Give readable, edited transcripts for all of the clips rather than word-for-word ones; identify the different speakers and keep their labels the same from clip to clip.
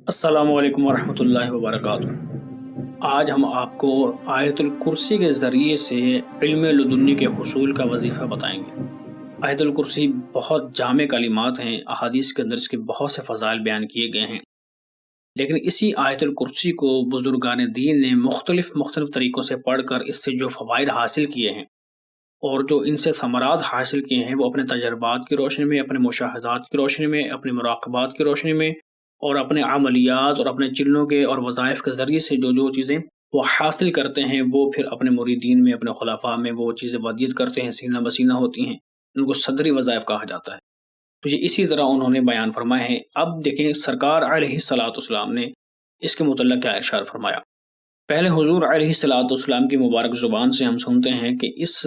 Speaker 1: السلام علیکم ورحمۃ اللہ وبرکاتہ۔ آج ہم آپ کو آیت الکرسی کے ذریعے سے علم لدنی کے حصول کا وظیفہ بتائیں گے۔ آیت الکرسی بہت جامع کلمات ہیں، احادیث کے اندر اس کے بہت سے فضائل بیان کیے گئے ہیں، لیکن اسی آیت الکرسی کو بزرگان دین نے مختلف طریقوں سے پڑھ کر اس سے جو فوائد حاصل کیے ہیں اور جو ان سے ثمرات حاصل کیے ہیں، وہ اپنے تجربات کی روشنی میں، اپنے مشاہدات کی روشنی میں، اپنے مراقبات کی روشنی میں اور اپنے عملیات اور اپنے چلوں کے اور وظائف کے ذریعے سے جو چیزیں وہ حاصل کرتے ہیں، وہ پھر اپنے مریدین میں، اپنے خلفاء میں وہ چیزیں ودیت کرتے ہیں، سینہ بسینہ ہوتی ہیں، ان کو صدری وظائف کہا جاتا ہے۔ تو یہ اسی طرح انہوں نے بیان فرمائے ہیں۔ اب دیکھیں سرکار علیہ الصلوۃ والسلام نے اس کے متعلق کیا ارشاد فرمایا۔ پہلے حضور علیہ الصلوۃ والسلام کی مبارک زبان سے ہم سنتے ہیں کہ اس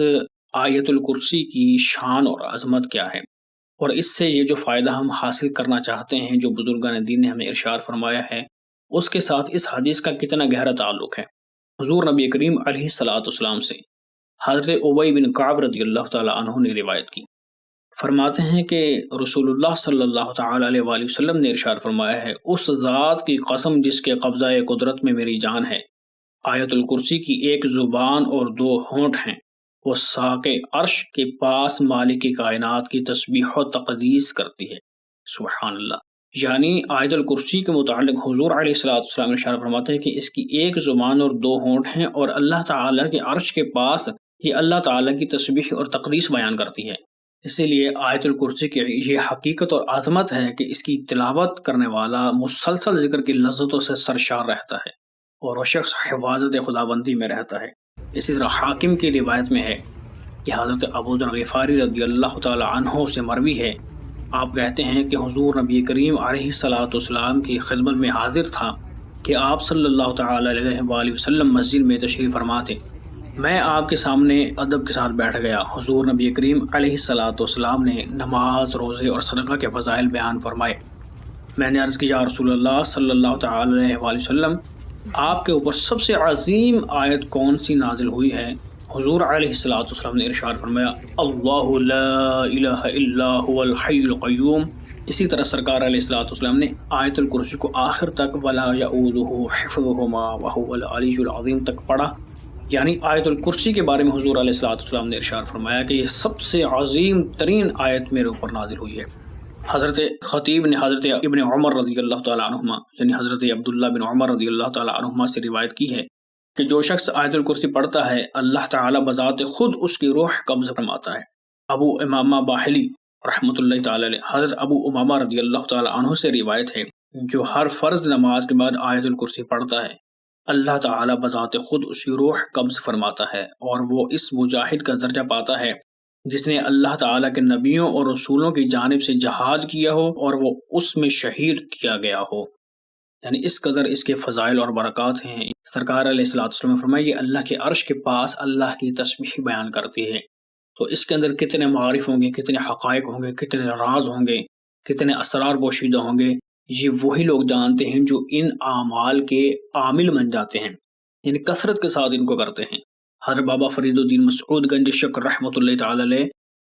Speaker 1: آیت الکرسی کی شان اور عظمت کیا ہے، اور اس سے یہ جو فائدہ ہم حاصل کرنا چاہتے ہیں، جو بزرگان دین نے ہمیں ارشاد فرمایا ہے، اس کے ساتھ اس حدیث کا کتنا گہرا تعلق ہے۔ حضور نبی کریم علیہ الصلوۃ والسلام سے حضرت ابی بن کعب رضی اللہ تعالی عنہ نے روایت کی، فرماتے ہیں کہ رسول اللہ صلی اللہ تعالی علیہ وآلہ وسلم نے ارشاد فرمایا ہے، اس ذات کی قسم جس کے قبضہ قدرت میں میری جان ہے، آیت الکرسی کی ایک زبان اور دو ہونٹ ہیں، وہ ساق عرش کے پاس مالک کائنات کی تسبیح و تقدیس کرتی ہے۔ سبحان اللہ۔ یعنی آیت الکرسی کے متعلق حضور علیہ الصلوۃ والسلام نے اشارہ فرماتے ہیں کہ اس کی ایک زبان اور دو ہونٹ ہیں، اور اللہ تعالیٰ کے عرش کے پاس یہ اللہ تعالیٰ کی تسبیح اور تقدیس بیان کرتی ہے۔ اسی لیے آیت الکرسی کی یہ حقیقت اور عظمت ہے کہ اس کی تلاوت کرنے والا مسلسل ذکر کی لذتوں سے سرشار رہتا ہے، اور وہ شخص حفاظت خداوندی میں رہتا ہے۔ اسی طرح حاکم کی روایت میں ہے کہ حضرت ابو ذر غفاری رضی اللہ تعالی عنہ سے مروی ہے، آپ کہتے ہیں کہ حضور نبی کریم علیہ الصلوۃ والسلام کی خدمت میں حاضر تھا کہ آپ صلی اللہ تعالی علیہ وآلہ وسلم مسجد میں تشریف فرما تھے۔ میں آپ کے سامنے ادب کے ساتھ بیٹھ گیا۔ حضور نبی کریم علیہ الصلوۃ والسلام نے نماز، روزے اور صدقہ کے فضائل بیان فرمائے۔ میں نے عرض کی، یا رسول اللہ صلی اللہ تعالی علیہ وآلہ وسلم، آپ کے اوپر سب سے عظیم آیت کون سی نازل ہوئی ہے؟ حضور علیہ الصلوۃ والسلام نے ارشاد فرمایا، اللہ لا الہ الا هو الحی القیوم۔ اسی طرح سرکار علیہ الصلوۃ والسلام نے آیت الکرسی کو آخر تک ولا یؤودہ حفظہما وہو العلی العظیم تک پڑھا۔ یعنی آیت الکرسی کے بارے میں حضور علیہ الصلوۃ والسلام نے ارشاد فرمایا کہ یہ سب سے عظیم ترین آیت میرے اوپر نازل ہوئی ہے۔ حضرت خطیب نے حضرت ابن عمر رضی اللہ تعالی عنہما یعنی حضرت عبداللہ بن عمر رضی اللہ تعالی عنہما سے روایت کی ہے کہ جو شخص آیت الکرسی پڑھتا ہے، اللہ تعالی بذات خود اس کی روح قبض فرماتا ہے۔ ابو امامہ باہلی رحمۃ اللہ تعالی علیہ، حضرت ابو امامہ رضی اللہ تعالی عنہ سے روایت ہے، جو ہر فرض نماز کے بعد آیت الکرسی پڑھتا ہے، اللہ تعالی بذات خود اس کی روح قبض فرماتا ہے، اور وہ اس مجاہد کا درجہ پاتا ہے جس نے اللہ تعالیٰ کے نبیوں اور رسولوں کی جانب سے جہاد کیا ہو اور وہ اس میں شہید کیا گیا ہو۔ یعنی اس قدر اس کے فضائل اور برکات ہیں۔ سرکار علیہ الصلوۃ والسلام نے فرمایا، یہ اللہ کے عرش کے پاس اللہ کی تسبیح بیان کرتی ہے۔ تو اس کے اندر کتنے معارف ہوں گے، کتنے حقائق ہوں گے، کتنے راز ہوں گے، کتنے اسرار پوشیدہ ہوں گے، یہ وہی لوگ جانتے ہیں جو ان اعمال کے عامل بن جاتے ہیں، یعنی کثرت کے ساتھ ان کو کرتے ہیں۔ حضرت بابا فرید الدین مسعود گنج شکر رحمۃ اللہ تعالی علیہ،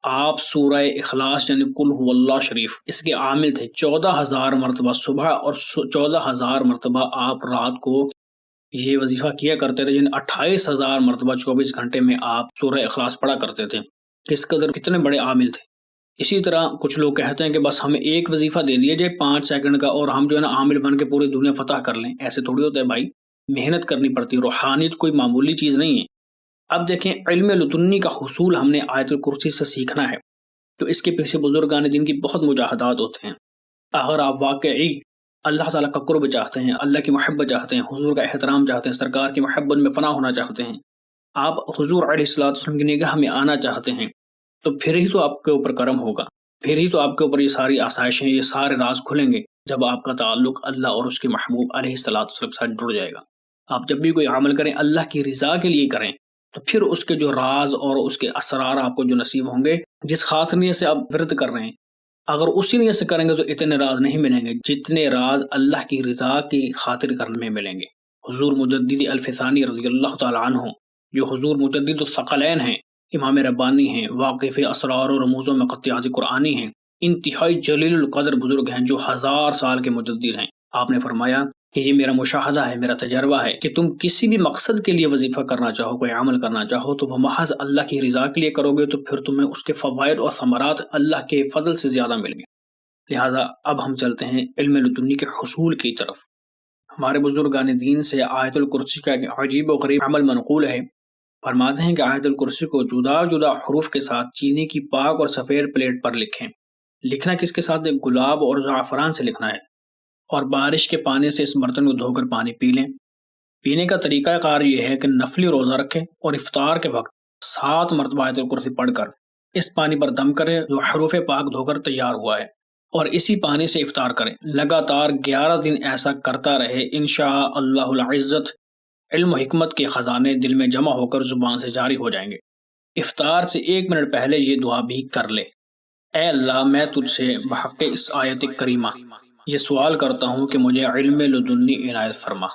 Speaker 1: آپ سورہ اخلاص یعنی قل هو اللہ شریف اس کے عامل تھے۔ 14,000 مرتبہ صبح اور 14,000 مرتبہ آپ رات کو یہ وظیفہ کیا کرتے تھے، یعنی 28,000 مرتبہ 24 گھنٹے میں آپ سورہ اخلاص پڑھا کرتے تھے۔ کس قدر کتنے بڑے عامل تھے۔ اسی طرح کچھ لوگ کہتے ہیں کہ بس ہمیں ایک وظیفہ دے دیا جائے 5 سیکنڈ کا اور ہم جو ہے نا عامل بن کے پوری دنیا فتح کر لیں۔ ایسے تھوڑی ہوتا ہے بھائی، محنت کرنی پڑتی ہے، روحانیت کوئی معمولی چیز نہیں ہے۔ اب دیکھیں علم لدنی کا حصول ہم نے آیت الکرسی سے سیکھنا ہے، تو اس کے پیچھے بزرگان دین کی بہت مجاہدات ہوتے ہیں۔ اگر آپ واقعی اللہ تعالیٰ کا قرب چاہتے ہیں، اللہ کی محبت چاہتے ہیں، حضور کا احترام چاہتے ہیں، سرکار کی محبت میں فنا ہونا چاہتے ہیں، آپ حضور علیہ الصلوۃ والسلام کی نگاہ میں آنا چاہتے ہیں، تو پھر ہی تو آپ کے اوپر کرم ہوگا، پھر ہی تو آپ کے اوپر یہ ساری آسائشیں، یہ سارے راز کھلیں گے، جب آپ کا تعلق اللہ اور اس کے محبوب علیہ الصلوۃ والسلام کے ساتھ جڑ جائے گا۔ آپ جب بھی کوئی عمل کریں اللہ کی رضا کے لیے کریں، تو پھر اس کے جو راز اور اس کے اسرار آپ کو جو نصیب ہوں گے، جس خاص نیت سے آپ ورد کر رہے ہیں، اگر اسی نیت سے کریں گے تو اتنے راز نہیں ملیں گے جتنے راز اللہ کی رضا کی خاطر کرنے میں ملیں گے۔ حضور مجدد الف ثانی رضی اللہ تعالی عنہ، جو حضور مجدد الثقلین ہیں، امام ربانی ہیں، واقف اسرار و رموز و قطعات قرآنی ہیں، انتہائی جلیل القدر بزرگ ہیں جو 1000 سال کے مجدد ہیں۔ آپ نے فرمایا کہ یہ میرا مشاہدہ ہے، میرا تجربہ ہے کہ تم کسی بھی مقصد کے لیے وظیفہ کرنا چاہو، کوئی عمل کرنا چاہو تو وہ محض اللہ کی رضا کے لیے کرو گے تو پھر تمہیں اس کے فوائد اور ثمرات اللہ کے فضل سے زیادہ ملیں گے۔ لہٰذا اب ہم چلتے ہیں علم لدنی کے حصول کی طرف۔ ہمارے بزرگان دین سے آیت الکرسی کا ایک عجیب و غریب عمل منقول ہے۔ فرماتے ہیں کہ آیت الکرسی کو جدا جدا حروف کے ساتھ چینی کی پاک اور سفید پلیٹ پر لکھیں۔ لکھنا کس کے ساتھ؟ گلاب اور زعفران سے لکھنا ہے، اور بارش کے پانی سے اس برتن کو دھو کر پانی پی لیں۔ پینے کا طریقہ کار یہ ہے کہ نفلی روزہ رکھیں اور افطار کے وقت 7 مرتبہ آیت الکرسی پڑھ کر اس پانی پر دم کریں جو حروف پاک دھو کر تیار ہوا ہے، اور اسی پانی سے افطار کریں۔ لگاتار 11 دن ایسا کرتا رہے، انشاء اللہ العزت علم و حکمت کے خزانے دل میں جمع ہو کر زبان سے جاری ہو جائیں گے۔ افطار سے 1 منٹ پہلے یہ دعا بھی کر لے: اے اللہ، میں تجھ سے بحق اس آیت کریمہ یہ سوال کرتا ہوں کہ مجھے علم لدنی عنایت فرما۔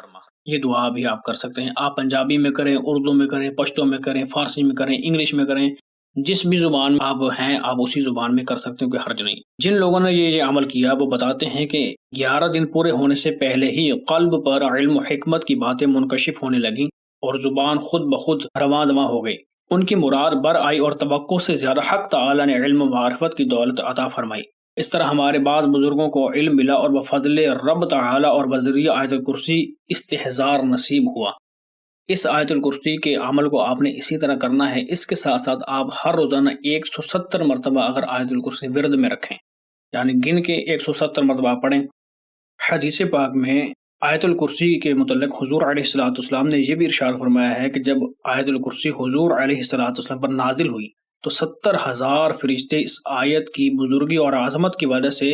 Speaker 1: یہ دعا بھی آپ کر سکتے ہیں، آپ پنجابی میں کریں، اردو میں کریں، پشتو میں کریں، فارسی میں کریں، انگلش میں کریں، جس بھی زبان آپ ہیں آپ اسی زبان میں کر سکتے ہیں، کوئی حرج نہیں۔ جن لوگوں نے یہ عمل کیا وہ بتاتے ہیں کہ 11 دن پورے ہونے سے پہلے ہی قلب پر علم و حکمت کی باتیں منکشف ہونے لگیں اور زبان خود بخود رواں دواں ہو گئی، ان کی مراد بر آئی اور توقع سے زیادہ حق تعالی نے علم و معرفت کی دولت عطا فرمائی۔ اس طرح ہمارے بعض بزرگوں کو علم ملا اور بفضل رب تعالی اور بذریعہ آیت الکرسی استحضار نصیب ہوا۔ اس آیت الکرسی کے عمل کو آپ نے اسی طرح کرنا ہے۔ اس کے ساتھ ساتھ آپ ہر روزانہ 170 مرتبہ اگر آیت الکرسی ورد میں رکھیں، یعنی گن کے 170 مرتبہ پڑھیں۔ حدیث پاک میں آیت الکرسی کے متعلق حضور علیہ الصلوۃ والسلام نے یہ بھی ارشاد فرمایا ہے کہ جب آیت الکرسی حضور علیہ الصلوۃ والسلام پر نازل ہوئی تو 70,000 فرشتے اس آیت کی بزرگی اور عظمت کی وجہ سے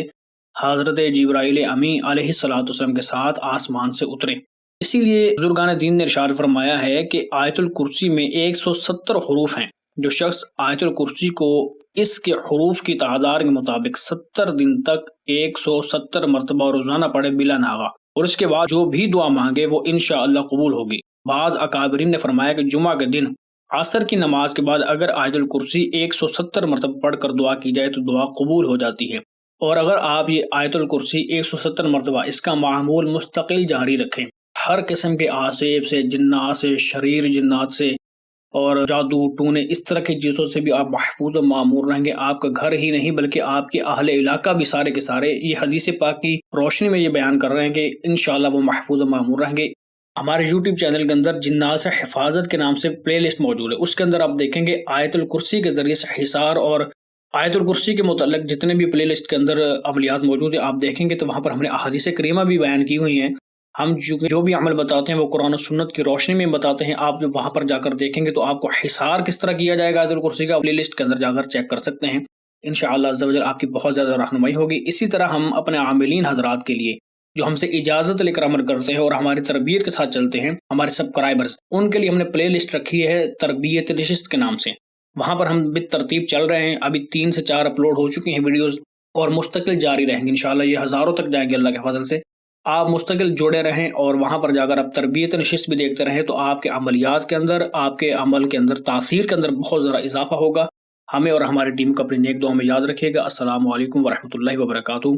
Speaker 1: حضرت جبرائیل امی علیہ الصلوۃ والسلام کے ساتھ آسمان سے اترے۔ اسی لیے بزرگان دین نے ارشاد فرمایا ہے کہ آیت الکرسی میں 170 حروف ہیں۔ جو شخص آیت الکرسی کو اس کے حروف کی تعداد کے مطابق 70 دن تک 170 مرتبہ روزانہ پڑھے بلا ناغہ، اور اس کے بعد جو بھی دعا مانگے وہ انشاءاللہ قبول ہوگی۔ بعض اکابرین نے فرمایا کہ جمعہ کے دن عصر کی نماز کے بعد اگر آیت الکرسی 170 مرتبہ پڑھ کر دعا کی جائے تو دعا قبول ہو جاتی ہے۔ اور اگر آپ یہ آیت الکرسی 170 مرتبہ اس کا معمول مستقل جاری رکھیں، ہر قسم کے آسیب سے، جنات سے، شریر جنات سے اور جادو ٹونے اس طرح کی چیزوں سے بھی آپ محفوظ و معمور رہیں گے۔ آپ کا گھر ہی نہیں بلکہ آپ کے اہل علاقہ بھی سارے کے سارے یہ حدیث پاک کی روشنی میں یہ بیان کر رہے ہیں کہ انشاءاللہ وہ محفوظ و معمور رہیں گے۔ ہمارے یوٹیوب چینل کے اندر جنات سے حفاظت کے نام سے پلے لسٹ موجود ہے، اس کے اندر آپ دیکھیں گے آیت الکرسی کے ذریعے سے حصار اور آیت الکرسی کے متعلق جتنے بھی پلے لسٹ کے اندر عملیات موجود ہیں آپ دیکھیں گے تو وہاں پر ہم نے احادیث کریمہ بھی بیان کی ہوئی ہیں۔ ہم جو بھی عمل بتاتے ہیں وہ قرآن و سنت کی روشنی میں بتاتے ہیں۔ آپ جب وہاں پر جا کر دیکھیں گے تو آپ کو حصار کس طرح کیا جائے گا آیت الکرسی کا پلے لسٹ کے اندر جا کر چیک کر سکتے ہیں۔ انشاءاللہ عز و جل آپ کی بہت زیادہ رہنمائی ہوگی۔ اسی طرح ہم اپنے عاملین حضرات کے لیے جو ہم سے اجازت لے کر عمل کرتے ہیں اور ہماری تربیت کے ساتھ چلتے ہیں، ہمارے سبسکرائبرز، ان کے لیے ہم نے پلے لسٹ رکھی ہے تربیت نشست کے نام سے۔ وہاں پر ہم بالترتیب چل رہے ہیں، ابھی 3 سے 4 اپلوڈ ہو چکی ہیں ویڈیوز اور مستقل جاری رہیں گے انشاءاللہ، یہ ہزاروں تک جائیں گے اللہ کے فضل سے۔ آپ مستقل جڑے رہیں اور وہاں پر جا کر آپ تربیت نشست بھی دیکھتے رہیں تو آپ کے عملیات کے اندر، آپ کے عمل کے اندر، تاثیر کے اندر بہت ذرا اضافہ ہوگا۔ ہمیں اور ہماری ٹیم کو اپنی نیک دعاؤں میں یاد رکھیے گا۔ السلام علیکم ورحمۃ اللہ وبرکاتہ۔